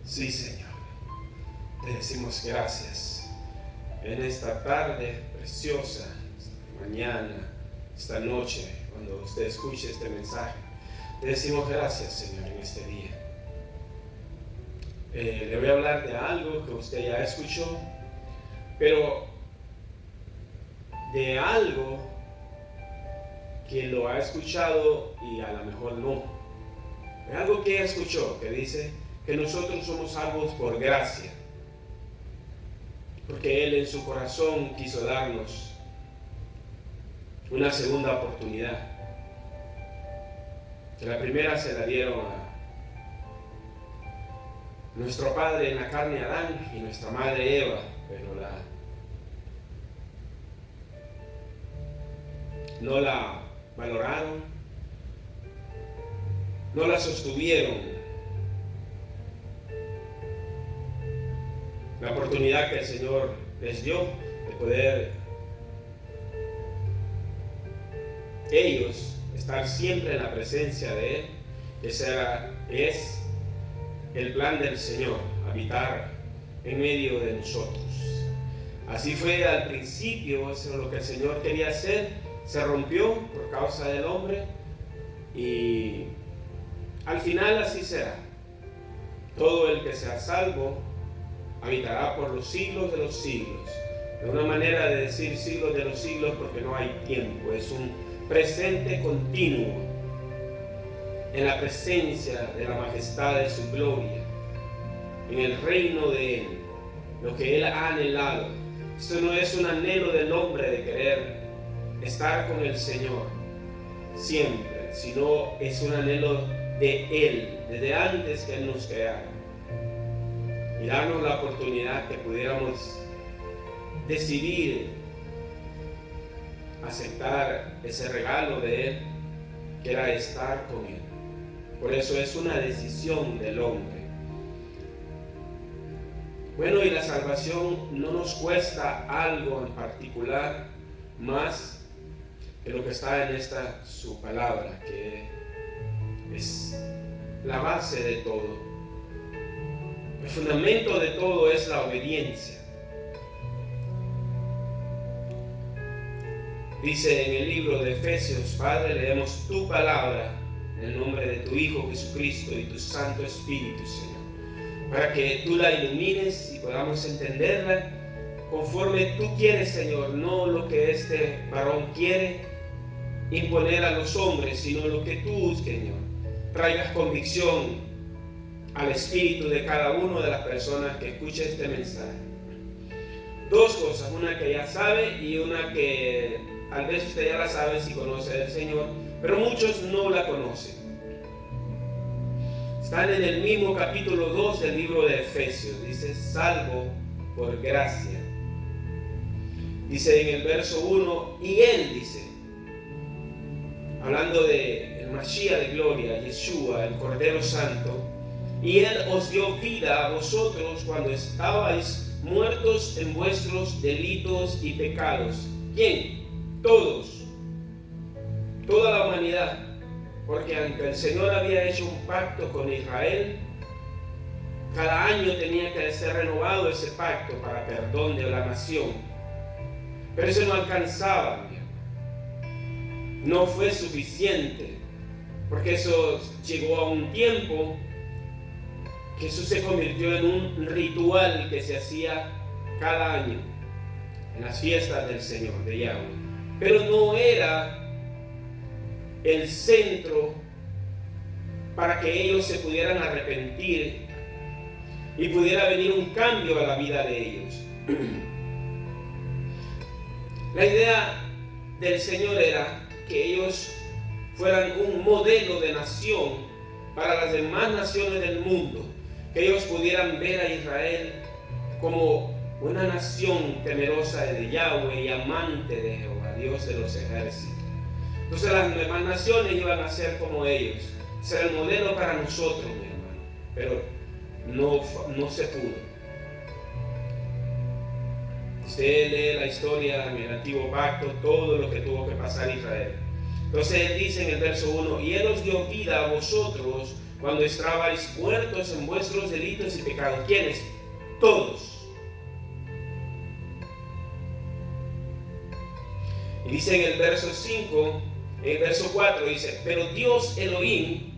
Sí, Señor. Te decimos gracias en esta tarde preciosa, esta mañana, esta noche, cuando usted escuche este mensaje. Te decimos gracias, Señor, en este día. Le voy a hablar de algo que usted ya escuchó, pero de algo que lo ha escuchado y a lo mejor no. Es algo que escuchó, que dice que nosotros somos salvos por gracia, porque Él en su corazón quiso darnos una segunda oportunidad. Que la primera se la dieron a nuestro padre en la carne Adán y nuestra madre Eva, pero no la valoraron, no la sostuvieron. La oportunidad que el Señor les dio de poder ellos estar siempre en la presencia de Él. Ese es el plan del Señor, habitar en medio de nosotros. Así fue al principio, eso es lo que el Señor quería hacer. Se rompió por causa del hombre y al final así será. Todo el que sea salvo habitará por los siglos de los siglos. Es una manera de decir siglos de los siglos porque no hay tiempo, es un presente continuo en la presencia de la majestad de su gloria, en el reino de Él, lo que Él ha anhelado. Esto no es un anhelo del hombre de querer estar con el Señor siempre, sino es un anhelo de Él, desde antes que Él nos creara, y darnos la oportunidad que pudiéramos decidir aceptar ese regalo de Él, que era estar con Él. Por eso es una decisión del hombre. Bueno, y la salvación no nos cuesta algo en particular más que lo que está en esta su palabra, que es la base de todo. El fundamento de todo es la obediencia. Dice en el libro de Efesios: Padre, leemos tu palabra en el nombre de tu Hijo Jesucristo y tu Santo Espíritu, Señor, para que tú la ilumines y podamos entenderla conforme tú quieres, Señor, no lo que este varón quiere imponer a los hombres, sino lo que tú, Señor, traigas convicción al espíritu de cada una de las personas que escucha este mensaje. Dos cosas, una que ya sabe y una que tal vez usted ya la sabe si conoce del Señor, pero muchos no la conocen. Están en el mismo capítulo 2 del libro de Efesios. Dice: salvo por gracia. Dice en el verso 1, y Él dice, hablando de el Mashiach de gloria, Yeshua, el Cordero Santo, y Él os dio vida a vosotros cuando estabais muertos en vuestros delitos y pecados. ¿Quién? Todos, toda la humanidad, porque aunque el Señor había hecho un pacto con Israel, cada año tenía que ser renovado ese pacto para perdón de la nación, pero eso no alcanzaba, no fue suficiente, porque eso llegó a un tiempo que eso se convirtió en un ritual que se hacía cada año en las fiestas del Señor, de Yahweh. Pero no era el centro para que ellos se pudieran arrepentir y pudiera venir un cambio a la vida de ellos. La idea del Señor era que ellos fueran un modelo de nación para las demás naciones del mundo, que ellos pudieran ver a Israel como una nación temerosa de Yahweh y amante de Jehová, Dios de los ejércitos. Entonces las demás naciones iban a ser como ellos. Ese era el modelo para nosotros, mi hermano, pero no se pudo. Usted lee la historia en el Antiguo Pacto, todo lo que tuvo que pasar Israel. Entonces él dice en el verso 1, y él os dio vida a vosotros cuando estabais muertos en vuestros delitos y pecados. ¿Quiénes? Todos. Y dice en el verso 5, en el verso 4, dice, pero Dios Elohim,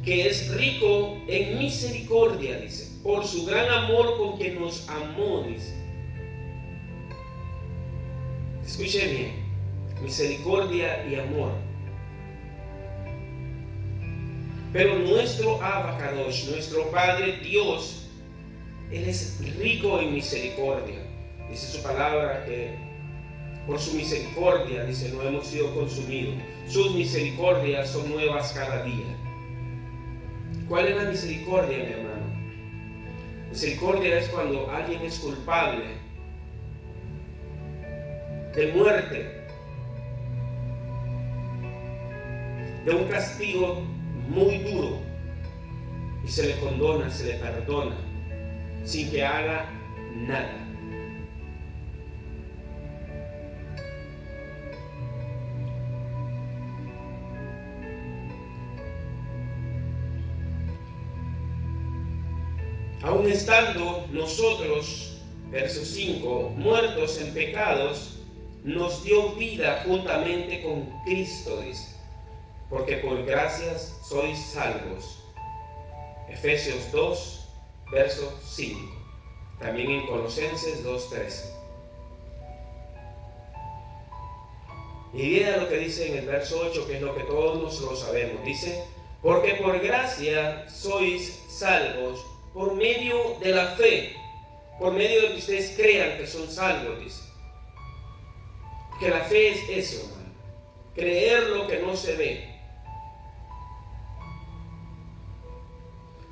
que es rico en misericordia, dice, por su gran amor con que nos amó, dice. Escuche bien, misericordia y amor. Pero nuestro Abacadosh, nuestro Padre Dios, Él es rico en misericordia. Dice su palabra que por su misericordia, dice, no hemos sido consumidos. Sus misericordias son nuevas cada día. ¿Cuál es la misericordia, mi hermano? Misericordia es cuando alguien es culpable de muerte, de un castigo muy duro, y se le condona, se le perdona, sin que haga nada. Aun estando nosotros, verso 5, muertos en pecados, nos dio vida juntamente con Cristo, dice, porque por gracias sois salvos. Efesios 2, verso 5. También en Colosenses 2:13. Y viene lo que dice en el verso 8, que es lo que todos nosotros sabemos. Dice, porque por gracia sois salvos por medio de la fe, por medio de que ustedes crean que son salvos, dice. Que la fe es eso, hermano, creer lo que no se ve,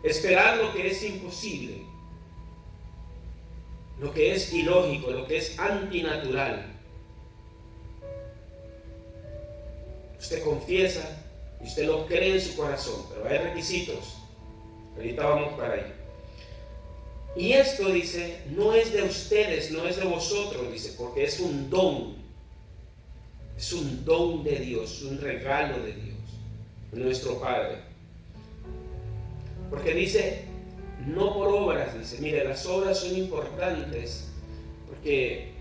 esperar lo que es imposible, lo que es ilógico, lo que es antinatural. Usted confiesa y usted lo cree en su corazón, pero hay requisitos. Ahorita vamos para ahí. Y esto, dice, no es de ustedes, no es de vosotros, dice, porque es un don. Es un don de Dios, un regalo de Dios, de nuestro Padre. Porque dice, no por obras, dice, mire, las obras son importantes, porque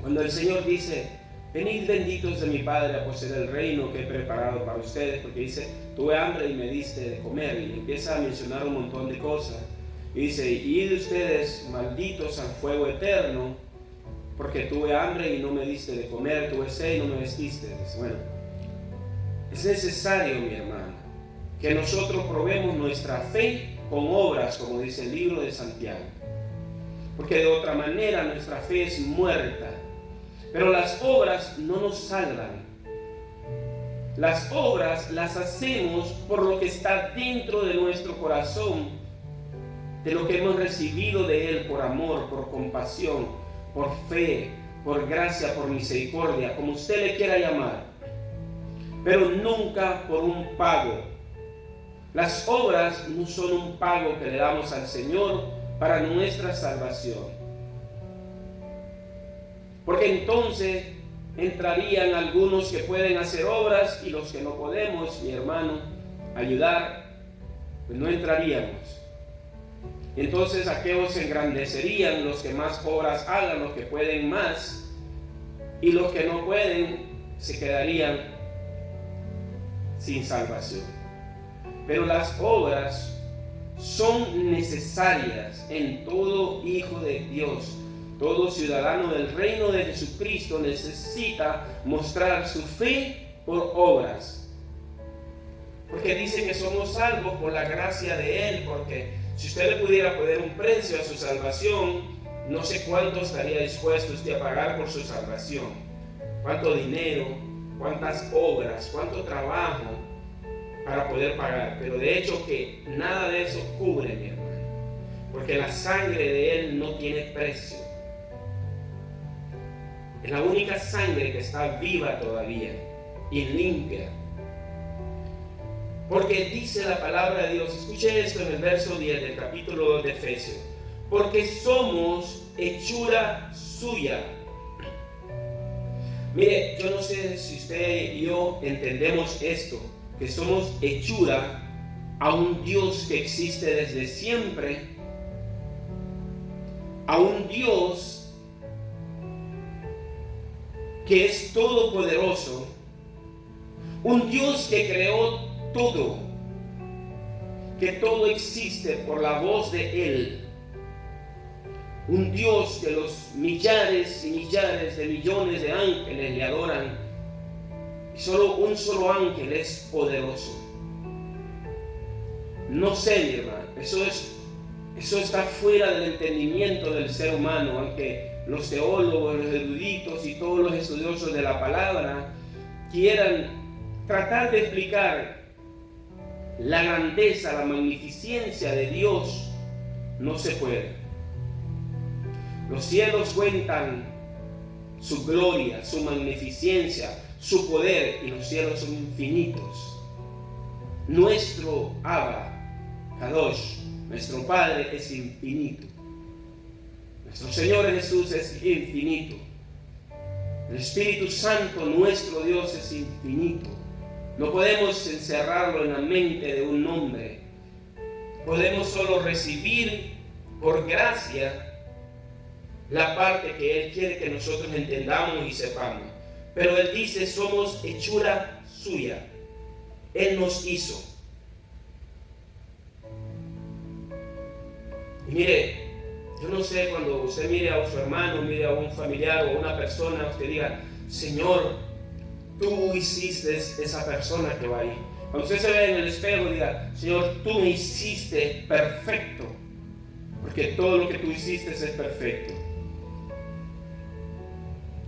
cuando el Señor dice, venid benditos de mi Padre a poseer el reino que he preparado para ustedes, porque dice, tuve hambre y me diste de comer, y empieza a mencionar un montón de cosas, y dice, id ustedes malditos al fuego eterno, porque tuve hambre y no me diste de comer, tuve sed y no me vestiste. Dice, bueno, es necesario, mi hermano, que nosotros probemos nuestra fe con obras, como dice el libro de Santiago, porque de otra manera nuestra fe es muerta. Pero las obras no nos salvan. Las obras las hacemos por lo que está dentro de nuestro corazón, de lo que hemos recibido de Él por amor, por compasión, por fe, por gracia, por misericordia, como usted le quiera llamar, pero nunca por un pago. Las obras no son un pago que le damos al Señor para nuestra salvación. Porque entonces entrarían algunos que pueden hacer obras y los que no podemos, mi hermano, ayudar, pues no entraríamos. Entonces aquellos se engrandecerían, los que más obras hagan, los que pueden más, y los que no pueden se quedarían sin salvación. Pero las obras son necesarias en todo hijo de Dios. Todo ciudadano del reino de Jesucristo necesita mostrar su fe por obras. Porque dice que somos salvos por la gracia de Él, porque si usted le pudiera poner un precio a su salvación, no sé cuánto estaría dispuesto usted a pagar por su salvación. Cuánto dinero, cuántas obras, cuánto trabajo para poder pagar. Pero de hecho que nada de eso cubre, mi hermano, porque la sangre de Él no tiene precio. Es la única sangre que está viva todavía y limpia. Porque dice la palabra de Dios, escuche esto en el verso 10 del capítulo 2 de Efesios, porque somos hechura suya, Mire, yo no sé si usted y yo entendemos esto, que somos hechura a un Dios que existe desde siempre, a un Dios que es todopoderoso, un Dios que creó todo, que todo existe por la voz de Él. Un Dios que los millares y millares de millones de ángeles le adoran. Y solo un solo ángel es poderoso. No sé, mi hermano, eso está fuera del entendimiento del ser humano, aunque los teólogos, los eruditos y todos los estudiosos de la palabra quieran tratar de explicar la grandeza, la magnificencia de Dios, no se puede. Los cielos cuentan su gloria, su magnificencia, su poder, y los cielos son infinitos. Nuestro Abba, Kadosh, nuestro Padre, es infinito. Nuestro Señor Jesús es infinito. El Espíritu Santo, nuestro Dios, es infinito. No podemos encerrarlo en la mente de un hombre. Podemos solo recibir por gracia la parte que Él quiere que nosotros entendamos y sepamos. Pero Él dice, somos hechura suya. Él nos hizo. Y mire, yo no sé, cuando usted mire a su hermano, mire a un familiar o a una persona, usted diga, Señor, tú hiciste esa persona que va ahí. Cuando usted se ve en el espejo, diga, Señor, tú me hiciste perfecto, porque todo lo que tú hiciste es perfecto.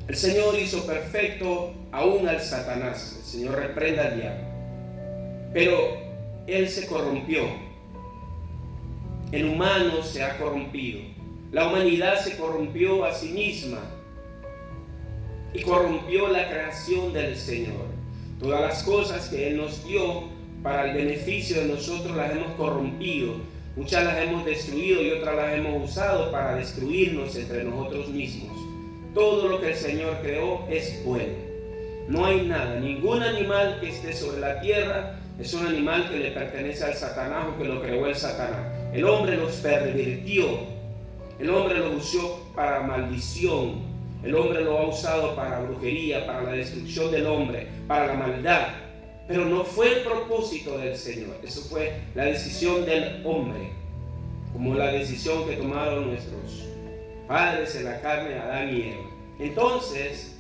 El Señor hizo perfecto aún al Satanás. El Señor reprenda al diablo. Pero él se corrompió. El humano se ha corrompido. La humanidad se corrompió a sí misma y corrompió la creación del Señor. Todas las cosas que Él nos dio para el beneficio de nosotros las hemos corrompido. Muchas las hemos destruido y otras las hemos usado para destruirnos entre nosotros mismos. Todo lo que el Señor creó es bueno. No hay nada, ningún animal que esté sobre la tierra es un animal que le pertenece al Satanás o que lo creó el Satanás. El hombre los pervirtió. El hombre los usó para maldición. El hombre lo ha usado para brujería, para la destrucción del hombre, para la maldad. Pero no fue el propósito del Señor. Eso fue la decisión del hombre, como la decisión que tomaron nuestros padres en la carne, Adán y Eva. Entonces,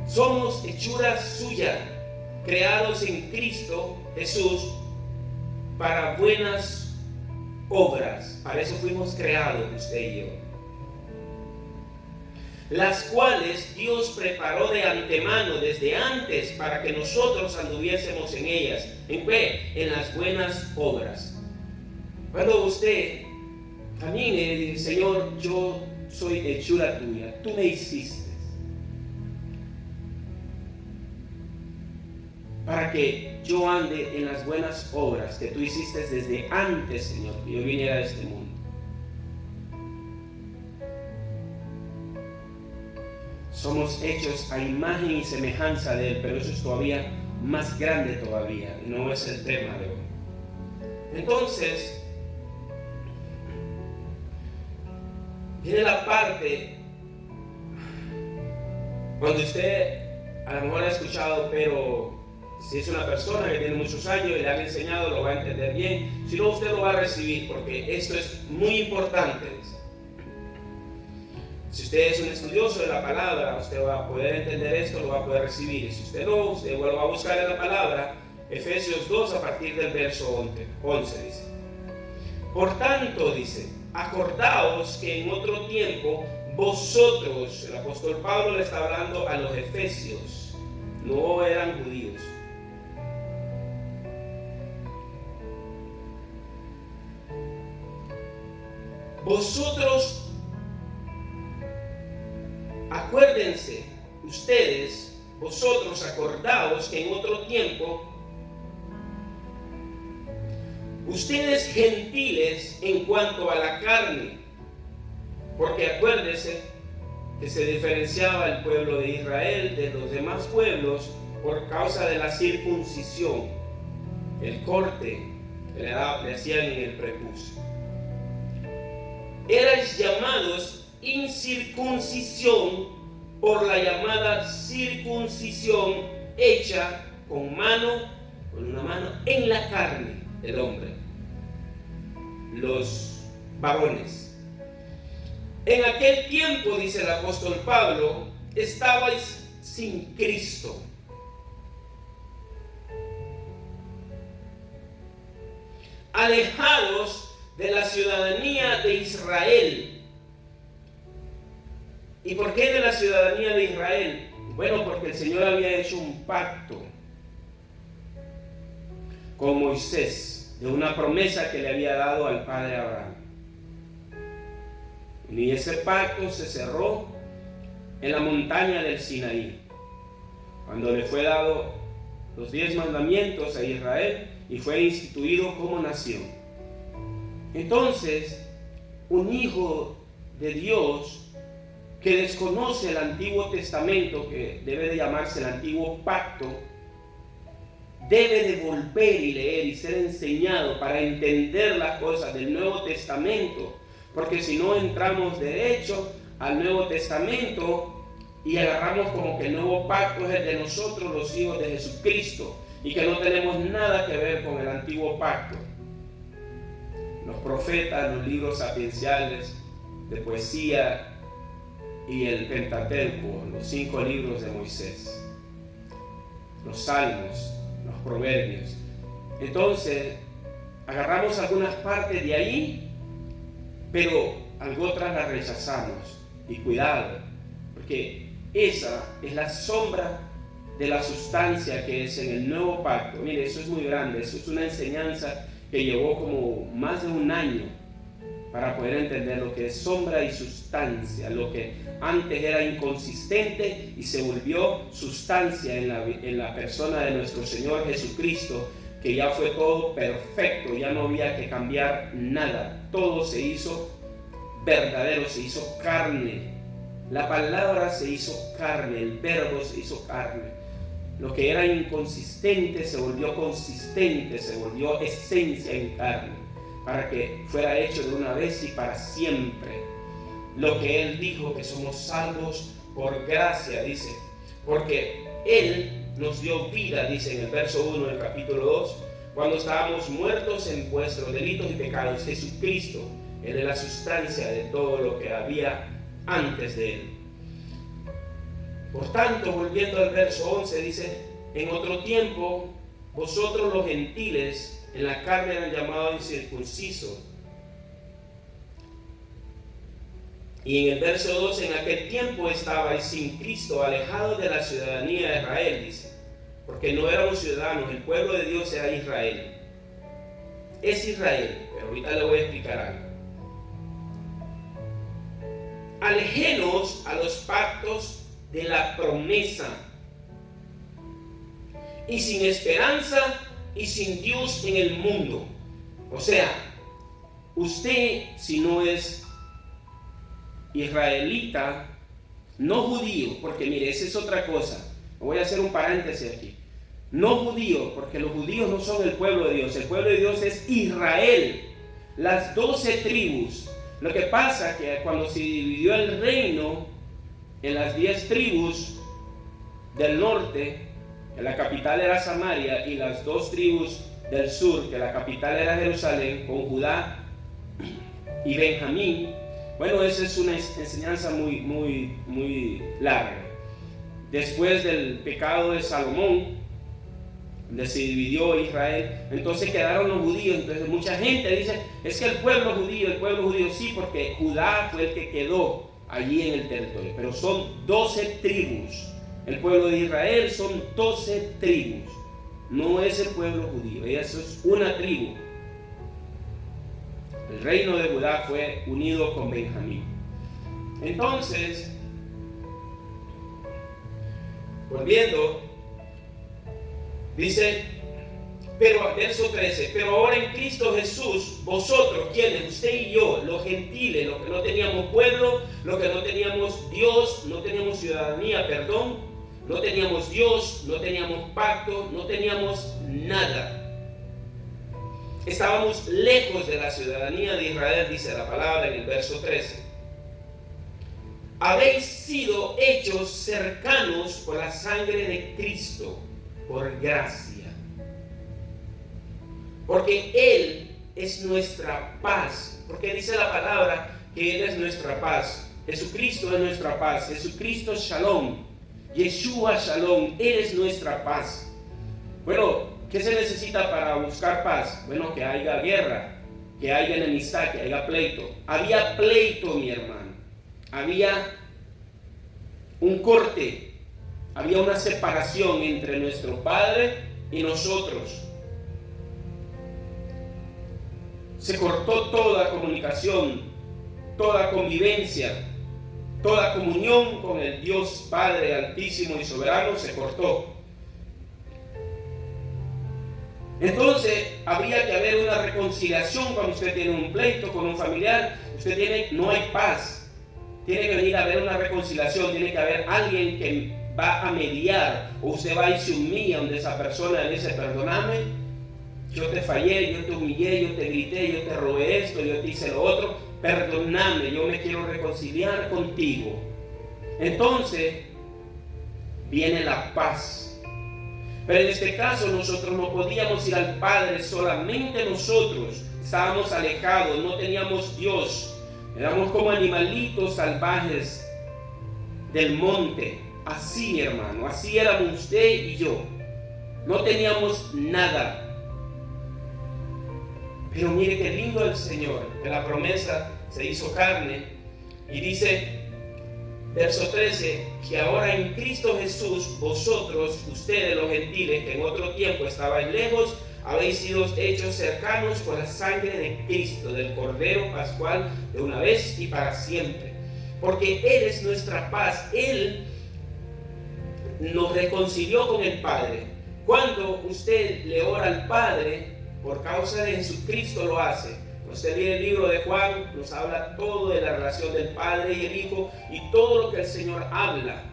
somos hechura suya, creados en Cristo Jesús para buenas obras. Para eso fuimos creados, usted y yo. Las cuales Dios preparó de antemano, desde antes, para que nosotros anduviésemos en ellas. ¿En qué? En las buenas obras. Cuando usted camine y dice, Señor, yo soy hechura tuya, tú me hiciste para que yo ande en las buenas obras que tú hiciste desde antes, Señor, que yo viniera a este mundo. Somos hechos a imagen y semejanza de Él, pero eso es todavía más grande todavía, y no es el tema de hoy. Entonces, viene la parte cuando usted a lo mejor ha escuchado, pero si es una persona que tiene muchos años y le han enseñado, lo va a entender bien. Si no, usted lo va a recibir, porque esto es muy importante. Si usted es un estudioso de la palabra, usted va a poder entender esto, lo va a poder recibir. Si usted no, usted vuelve a buscar en la palabra. Efesios 2 a partir del verso 11 dice: por tanto, dice, acordaos que en otro tiempo vosotros, el apóstol Pablo le está hablando a los efesios, no eran judíos. Vosotros, acuérdense, ustedes, vosotros acordaos que en otro tiempo, ustedes gentiles en cuanto a la carne, porque acuérdense que se diferenciaba el pueblo de Israel de los demás pueblos por causa de la circuncisión, el corte que le hacían en el prepucio. Erais llamados incircuncisión por la llamada circuncisión hecha con una mano en la carne del hombre. Los varones. En aquel tiempo, dice el apóstol Pablo, estabais sin Cristo. Alejados de la ciudadanía de Israel. ¿Y por qué de la ciudadanía de Israel? Bueno, porque el Señor había hecho un pacto con Moisés de una promesa que le había dado al padre Abraham. Y ese pacto se cerró en la montaña del Sinaí, cuando le fue dado los 10 mandamientos a Israel y fue instituido como nación. Entonces, un hijo de Dios que desconoce el Antiguo Testamento, que debe de llamarse el Antiguo Pacto, debe de volver y leer y ser enseñado para entender las cosas del Nuevo Testamento, porque si no entramos derecho al Nuevo Testamento y agarramos como que el Nuevo Pacto es el de nosotros los hijos de Jesucristo y que no tenemos nada que ver con el Antiguo Pacto. Los profetas, los libros sapienciales de poesía y el Pentateuco, los 5 libros de Moisés, los Salmos, los Proverbios. Entonces, agarramos algunas partes de ahí, pero otras las rechazamos. Y cuidado, porque esa es la sombra de la sustancia que es en el Nuevo Pacto. Mire, eso es muy grande, eso es una enseñanza que llevó como más de un año para poder entender lo que es sombra y sustancia, lo que antes era inconsistente y se volvió sustancia en la persona de nuestro Señor Jesucristo, que ya fue todo perfecto, ya no había que cambiar nada, todo se hizo verdadero, se hizo carne, la palabra se hizo carne, el verbo se hizo carne. Lo que era inconsistente se volvió consistente, se volvió esencia en carne, para que fuera hecho de una vez y para siempre. Lo que Él dijo, que somos salvos por gracia, dice, porque Él nos dio vida, dice en el verso 1 del capítulo 2, cuando estábamos muertos en vuestros delitos y pecados. Jesucristo, Él es la sustancia de todo lo que había antes de Él. Por tanto, volviendo al verso 11, dice, en otro tiempo, vosotros los gentiles en la carne eran llamados incircuncisos. Y en el verso 12, en aquel tiempo estabais sin Cristo, alejados de la ciudadanía de Israel, dice, porque no éramos ciudadanos, el pueblo de Dios era Israel. Es Israel, pero ahorita le voy a explicar algo. Alejenos a los pactos de la promesa, y sin esperanza y sin Dios en el mundo. O sea, usted, si no es israelita, no judío, porque mire, esa es otra cosa. Voy a hacer un paréntesis aquí. No judío, porque los judíos no son el pueblo de Dios. El pueblo de Dios es Israel, las 12 tribus. Lo que pasa que cuando se dividió el reino en las 10 tribus del norte, que la capital era Samaria, y las 2 tribus del sur, que la capital era Jerusalén, con Judá y Benjamín. Bueno, esa es una enseñanza muy larga. Después del pecado de Salomón, donde se dividió Israel, entonces quedaron los judíos. Entonces mucha gente dice, es que el pueblo judío, sí, porque Judá fue el que quedó allí en el territorio, pero son 12 tribus. El pueblo de Israel son 12 tribus, no es el pueblo judío, eso es una tribu. El reino de Judá fue unido con Benjamín. Entonces, volviendo, dice, pero verso 13, pero ahora en Cristo Jesús, vosotros, quienes, usted y yo, los gentiles, los que no teníamos pueblo, los que no teníamos Dios, no teníamos ciudadanía, perdón, no teníamos Dios, no teníamos pacto, no teníamos nada. Estábamos lejos de la ciudadanía de Israel, dice la palabra en el verso 13. Habéis sido hechos cercanos por la sangre de Cristo, por gracia. Porque Él es nuestra paz. Porque dice la palabra que Él es nuestra paz. Jesucristo es nuestra paz. Jesucristo Shalom. Yeshua Shalom. Él es nuestra paz. Bueno, ¿qué se necesita para buscar paz? Bueno, que haya guerra, que haya enemistad, que haya pleito. Había pleito, mi hermano. Había un corte. Había una separación entre nuestro Padre y nosotros. Se cortó toda comunicación, toda convivencia, toda comunión con el Dios Padre Altísimo y Soberano se cortó. Entonces, habría que haber una reconciliación cuando usted tiene un pleito con un familiar, no hay paz. Tiene que venir a haber una reconciliación, tiene que haber alguien que va a mediar, o usted va y se humilla donde esa persona le dice, perdóname, yo te fallé, yo te humillé, yo te grité, yo te robé esto, yo te hice lo otro, perdóname, yo me quiero reconciliar contigo. Entonces, viene la paz. Pero en este caso nosotros no podíamos ir al Padre solamente nosotros, estábamos alejados, no teníamos Dios, éramos como animalitos salvajes del monte. Así, hermano, así éramos usted y yo, no teníamos nada. Pero mire qué lindo el Señor, que la promesa se hizo carne y dice, verso 13, que ahora en Cristo Jesús, vosotros, ustedes los gentiles, que en otro tiempo estabais lejos, habéis sido hechos cercanos por la sangre de Cristo, del Cordero Pascual, de una vez y para siempre. Porque Él es nuestra paz, Él nos reconcilió con el Padre. Cuando usted le ora al Padre, por causa de Jesucristo lo hace. Usted lee el libro de Juan, nos habla todo de la relación del Padre y el Hijo y todo lo que el Señor habla.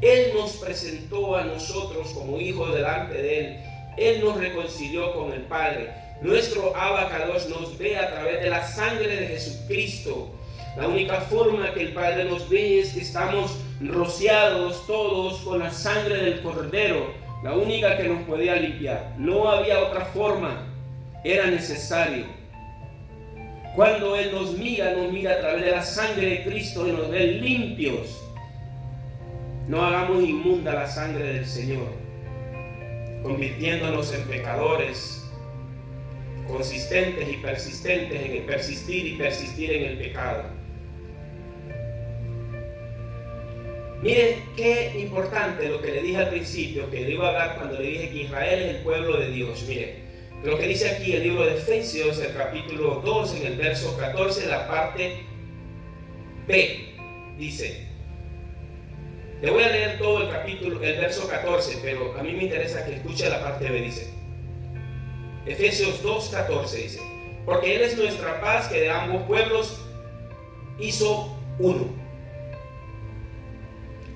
Él nos presentó a nosotros como hijos delante de Él. Él nos reconcilió con el Padre. Nuestro Abacados nos ve a través de la sangre de Jesucristo. La única forma que el Padre nos ve es que estamos rociados todos con la sangre del Cordero. La única que nos podía limpiar. No había otra forma. Era necesario. Cuando Él nos mira a través de la sangre de Cristo y nos ve limpios. No hagamos inmunda la sangre del Señor, convirtiéndonos en pecadores consistentes y persistentes en el persistir en el pecado. Miren qué importante lo que le dije al principio, que le iba a hablar cuando le dije que Israel es el pueblo de Dios. Miren, lo que dice aquí el libro de Efesios, el capítulo 2, en el verso 14, la parte B, dice, le voy a leer todo el capítulo, el verso 14, pero a mí me interesa que escuche la parte B, dice, Efesios 2, 14, dice, porque Él es nuestra paz, que de ambos pueblos hizo uno,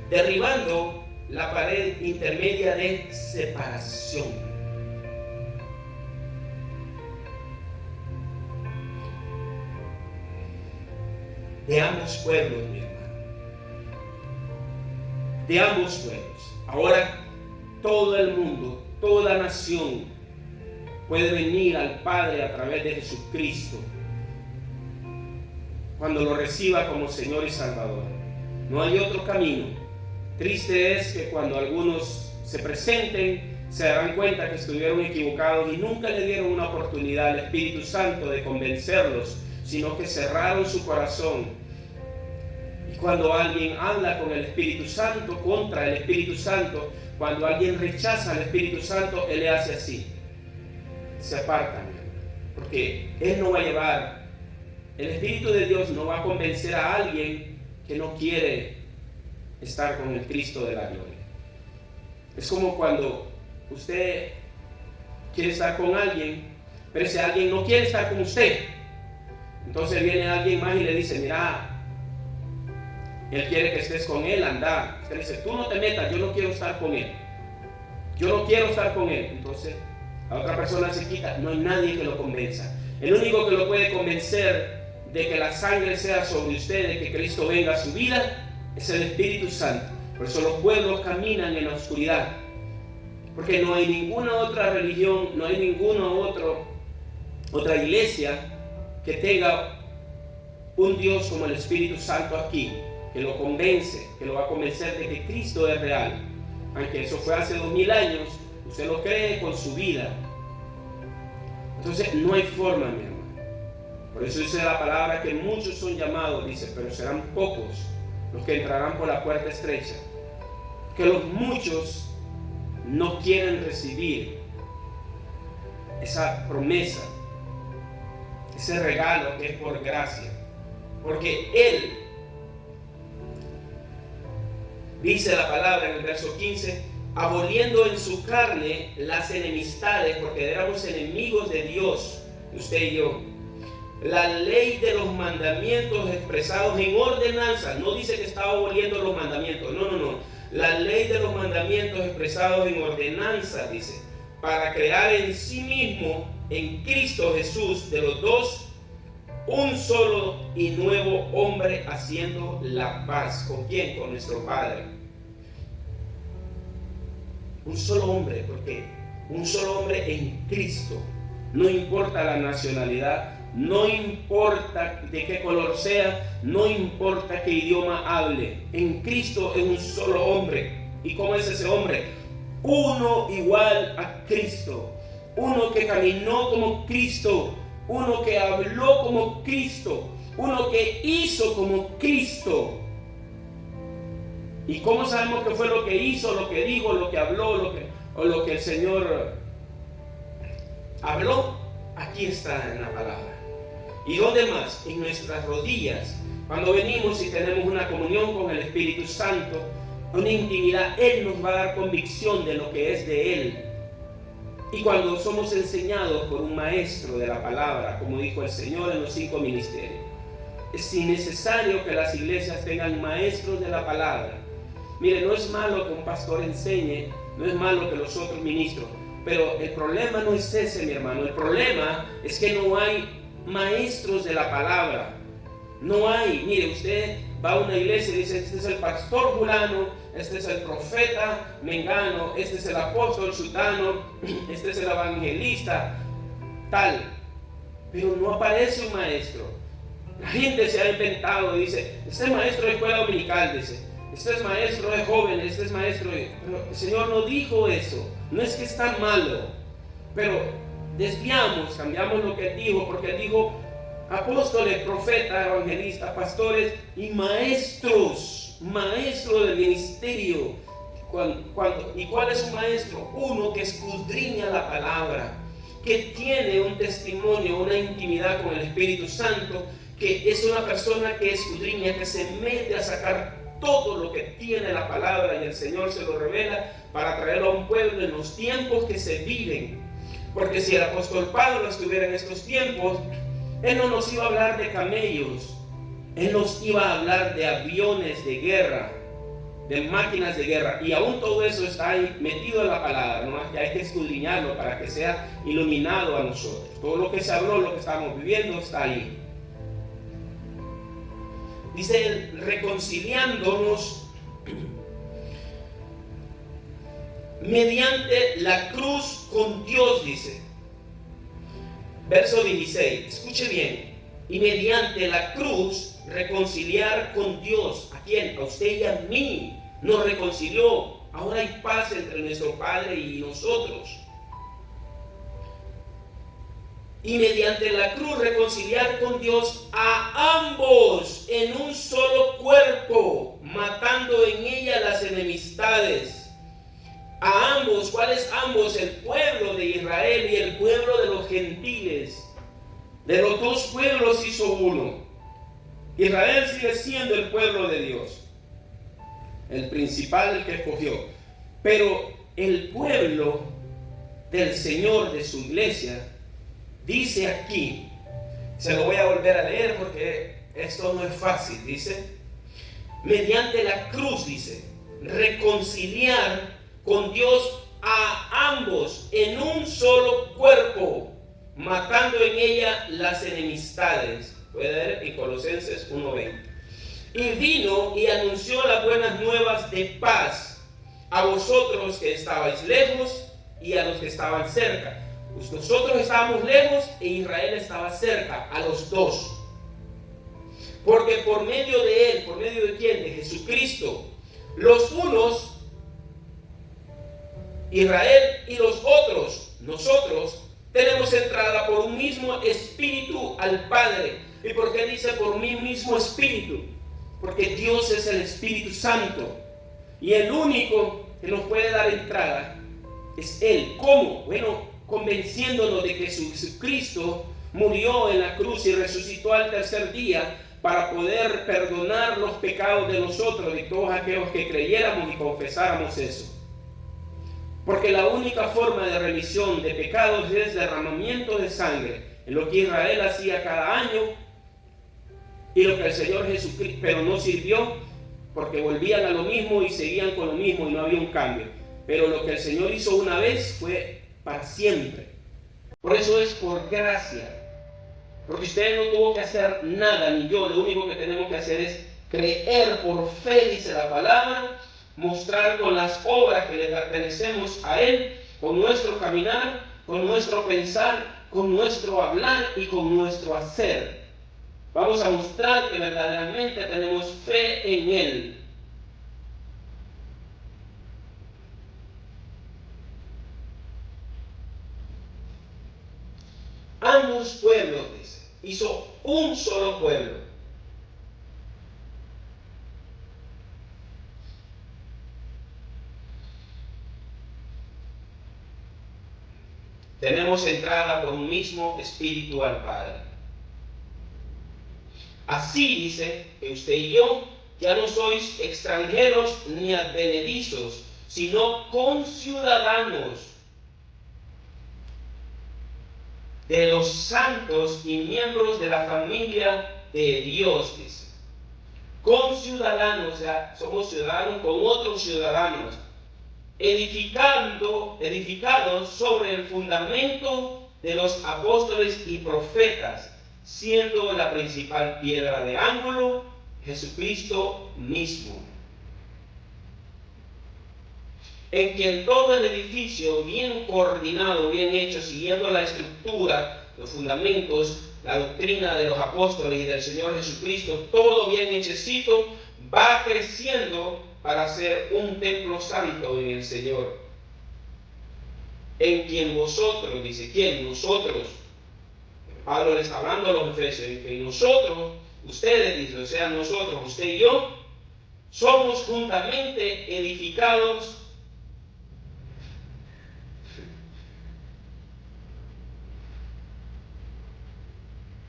derribando la pared intermedia de separación. De ambos pueblos, mi hermano. De ambos pueblos. Ahora todo el mundo, toda nación puede venir al Padre a través de Jesucristo cuando lo reciba como Señor y Salvador. No hay otro camino. Triste es que cuando algunos se presenten, se darán cuenta que estuvieron equivocados y nunca le dieron una oportunidad al Espíritu Santo de convencerlos, sino que cerraron su corazón. Y cuando alguien habla con el Espíritu Santo, contra el Espíritu Santo, cuando alguien rechaza al Espíritu Santo, Él le hace así. Se apartan, porque Él no va a llevar, el Espíritu de Dios no va a convencer a alguien que no quiere estar con el Cristo de la gloria. Es como cuando usted quiere estar con alguien, pero ese alguien no quiere estar con usted. Entonces viene alguien más y le dice, mira, él quiere que estés con él, anda. Usted dice, tú no te metas, yo no quiero estar con él. Yo no quiero estar con él. Entonces la otra persona se quita. No hay nadie que lo convenza. El único que lo puede convencer de que la sangre sea sobre usted, de que Cristo venga a su vida, es el Espíritu Santo. Por eso los pueblos caminan en la oscuridad. Porque no hay ninguna otra religión, no hay ninguna otra iglesia que tenga un Dios como el Espíritu Santo aquí, que lo convence, que lo va a convencer de que Cristo es real. Aunque eso fue hace 2000 años, usted lo cree con su vida. Entonces no hay forma, mi hermano. Por eso dice la palabra que muchos son llamados, dice, pero serán pocos los que entrarán por la puerta estrecha. Que los muchos no quieren recibir esa promesa, ese regalo que es por gracia. Porque Él, dice la palabra en el verso 15, aboliendo en su carne las enemistades, porque éramos enemigos de Dios, usted y yo. La ley de los mandamientos expresados en ordenanza, no dice que estaba aboliendo los mandamientos, no. La ley de los mandamientos expresados en ordenanza, dice, para crear en sí mismo, en Cristo Jesús, de los dos, un solo y nuevo hombre, haciendo la paz. ¿Con quién? Con nuestro Padre. Un solo hombre, porque un solo hombre en Cristo. No importa la nacionalidad, no importa de qué color sea, no importa qué idioma hable. En Cristo es un solo hombre. ¿Y cómo es ese hombre? Uno igual a Cristo. Uno que caminó como Cristo. Uno que habló como Cristo. Uno que hizo como Cristo. ¿Y cómo sabemos qué fue lo que hizo, lo que dijo, lo que habló, lo que el Señor habló? Aquí está en la palabra. ¿Y dónde más? En nuestras rodillas. Cuando venimos y tenemos una comunión con el Espíritu Santo, una intimidad, Él nos va a dar convicción de lo que es de Él. Y cuando somos enseñados por un maestro de la palabra, como dijo el Señor en los 5 ministerios, es innecesario que las iglesias tengan maestros de la palabra. Mire, no es malo que un pastor enseñe, no es malo que los otros ministros, pero el problema no es ese, mi hermano. El problema es que no hay maestros de la palabra. No hay. Mire, usted va a una iglesia y dice, este es el pastor fulano, este es el profeta mengano, este es el apóstol sultano, este es el evangelista, tal. Pero no aparece un maestro. La gente se ha inventado, dice, este es maestro de escuela dominical, dice, este es maestro de jóvenes, este es maestro de... Pero el Señor no dijo eso. No es que está malo, pero desviamos, cambiamos lo que Él dijo, porque Él dijo apóstoles, profetas, evangelistas, pastores y maestros del ministerio. ¿Y cuál es un maestro? Uno que escudriña la palabra, que tiene un testimonio, una intimidad con el Espíritu Santo, que es una persona que escudriña, que se mete a sacar todo lo que tiene la palabra y el Señor se lo revela para traerlo a un pueblo en los tiempos que se viven. Porque si el apóstol Pablo estuviera en estos tiempos, él no nos iba a hablar de camellos, él nos iba a hablar de aviones de guerra, de máquinas de guerra, y aún todo eso está ahí metido en la palabra, ¿no? Que hay que escudriñarlo para que sea iluminado a nosotros. Todo lo que se habló, lo que estamos viviendo está ahí. Dice él, reconciliándonos mediante la cruz con Dios, dice. Verso 16, escuche bien. Y mediante la cruz reconciliar con Dios. ¿A quién? A usted y a mí. Nos reconcilió. Ahora hay paz entre nuestro Padre y nosotros. Y mediante la cruz reconciliar con Dios a ambos en un solo cuerpo, matando en ella las enemistades. A ambos, ¿cuáles ambos? El pueblo de Israel y el pueblo de los gentiles. De los dos pueblos hizo uno. Israel sigue siendo el pueblo de Dios, el principal, el que escogió. Pero el pueblo del Señor de su iglesia, dice aquí, se lo voy a volver a leer porque esto no es fácil, dice, mediante la cruz, dice, reconciliar con Dios a ambos en un solo cuerpo, matando en ella las enemistades. Puede ver en Colosenses 1:20. Y vino y anunció las buenas nuevas de paz a vosotros que estabais lejos y a los que estaban cerca. Pues nosotros estábamos lejos e Israel estaba cerca, a los dos. Porque por medio de él, ¿por medio de quién? De Jesucristo, los unos, Israel, y los otros, nosotros, tenemos entrada por un mismo espíritu al Padre. ¿Y por qué dice por mi mismo espíritu? Porque Dios es el Espíritu Santo. Y el único que nos puede dar entrada es Él. ¿Cómo? Bueno, convenciéndonos de que Jesucristo murió en la cruz y resucitó al tercer día para poder perdonar los pecados de nosotros y todos aquellos que creyéramos y confesáramos eso. Porque la única forma de remisión de pecados es derramamiento de sangre, en lo que Israel hacía cada año y lo que el Señor Jesucristo, pero no sirvió porque volvían a lo mismo y seguían con lo mismo y no había un cambio. Pero lo que el Señor hizo una vez fue para siempre. Por eso es por gracia. Porque usted no tuvo que hacer nada, ni yo. Lo único que tenemos que hacer es creer por fe, dice la palabra, mostrar con las obras que le pertenecemos a Él, con nuestro caminar, con nuestro pensar, con nuestro hablar y con nuestro hacer. Vamos a mostrar que verdaderamente tenemos fe en Él. Ambos pueblos, dice, hizo un solo pueblo. Tenemos entrada por un mismo espíritu al Padre. Así dice que usted y yo ya no sois extranjeros ni advenedizos, sino conciudadanos de los santos y miembros de la familia de Dios, dice. Conciudadanos, o sea, somos ciudadanos con otros ciudadanos, edificados sobre el fundamento de los apóstoles y profetas, siendo la principal piedra de ángulo Jesucristo mismo, en quien todo el edificio bien coordinado, bien hecho, siguiendo la estructura, los fundamentos, la doctrina de los apóstoles y del Señor Jesucristo, todo bien hechecito, va creciendo para ser un templo santo en el Señor, en quien vosotros, dice, ¿quién? Nosotros. Pablo le está hablando a los efesios, en que nosotros, ustedes, dice, o sea, nosotros, usted y yo, somos juntamente edificados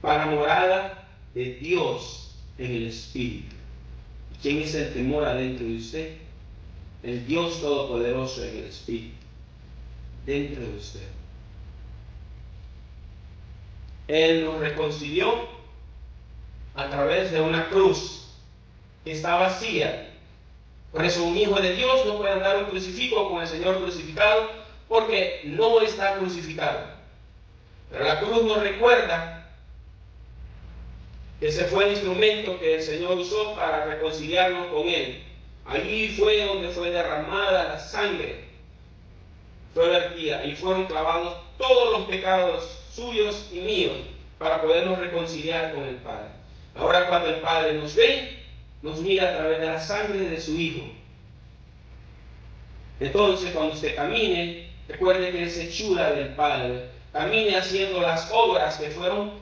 para morada de Dios en el Espíritu. ¿Quién es el que mora dentro de usted? El Dios Todopoderoso en el Espíritu, dentro de usted. Él nos reconcilió a través de una cruz que está vacía. Por eso un hijo de Dios no puede andar un crucifijo con el Señor crucificado, porque no está crucificado. Pero la cruz nos recuerda que ese fue el instrumento que el Señor usó para reconciliarnos con Él. Allí fue donde fue derramada la sangre, fue vertida y fueron clavados todos los pecados suyos y míos para podernos reconciliar con el Padre. Ahora cuando el Padre nos ve, nos mira a través de la sangre de su Hijo. Entonces cuando usted camine, recuerde que es hechura del Padre. Camine haciendo las obras que fueron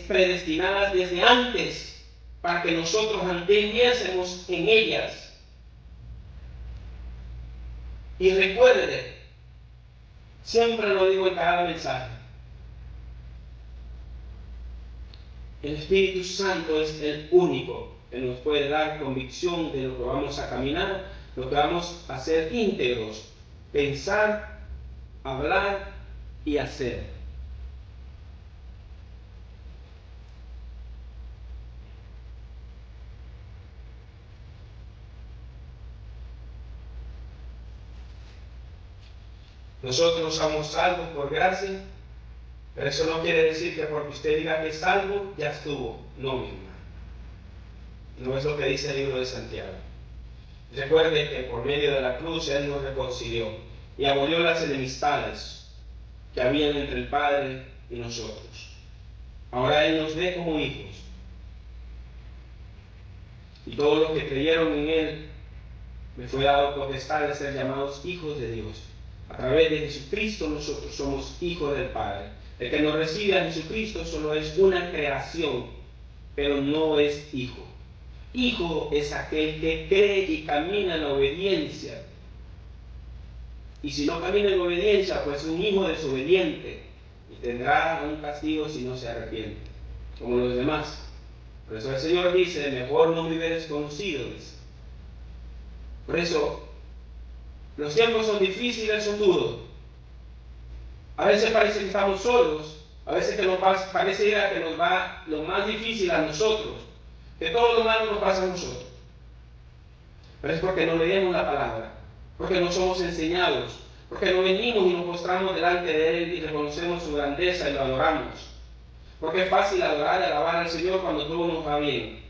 predestinadas desde antes para que nosotros anduviésemos en ellas. Y recuerde, siempre lo digo en cada mensaje, el Espíritu Santo es el único que nos puede dar convicción de lo que vamos a caminar, lo que vamos a hacer íntegros, pensar hablar y hacer. Nosotros somos salvos por gracia, pero eso no quiere decir que porque usted diga que es salvo, ya estuvo. No, mi hermano. No es lo que dice el libro de Santiago. Recuerde que por medio de la cruz Él nos reconcilió y abolió las enemistades que habían entre el Padre y nosotros. Ahora Él nos ve como hijos. Y todos los que creyeron en Él, me fue dado potestad de ser llamados hijos de Dios. A través de Jesucristo nosotros somos hijos del Padre. El que no recibe a Jesucristo solo es una creación, pero no es hijo. Hijo es aquel que cree y camina en la obediencia. Y si no camina en obediencia, pues un hijo desobediente y tendrá un castigo si no se arrepiente, como los demás. Por eso el Señor dice, mejor no me hubieras conocido. Por eso, los tiempos son difíciles, son duros. A veces parece que estamos solos, a veces que parece que nos va lo más difícil a nosotros, que todo lo malo nos pasa a nosotros. Pero es porque no leemos la palabra, porque no somos enseñados, porque no venimos y nos postramos delante de Él y reconocemos su grandeza y lo adoramos. Porque es fácil adorar y alabar al Señor cuando todo nos va bien.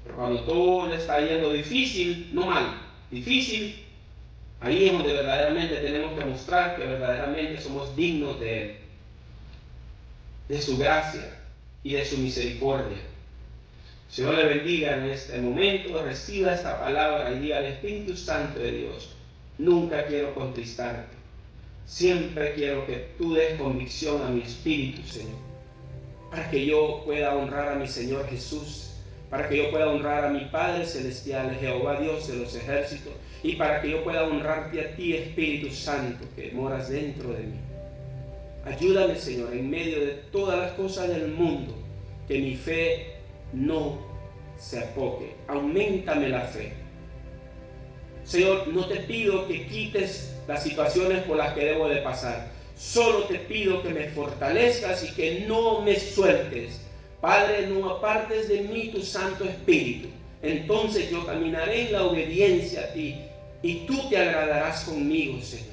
Pero cuando todo le está yendo difícil, no mal, difícil, ahí es donde verdaderamente tenemos que mostrar que verdaderamente somos dignos de Él, de su gracia y de su misericordia. Señor le bendiga en este momento, reciba esta palabra y diga al Espíritu Santo de Dios, nunca quiero contristarte, siempre quiero que tú des convicción a mi espíritu, Señor, para que yo pueda honrar a mi Señor Jesús, para que yo pueda honrar a mi Padre Celestial, Jehová Dios de los ejércitos, y para que yo pueda honrarte a ti, Espíritu Santo, que moras dentro de mí. Ayúdame, Señor, en medio de todas las cosas del mundo, que mi fe no se apoque. Auméntame la fe. Señor, no te pido que quites las situaciones por las que debo de pasar. Solo te pido que me fortalezcas y que no me sueltes. Padre, no apartes de mí tu Santo Espíritu. Entonces yo caminaré en la obediencia a ti y tú te agradarás conmigo, Señor.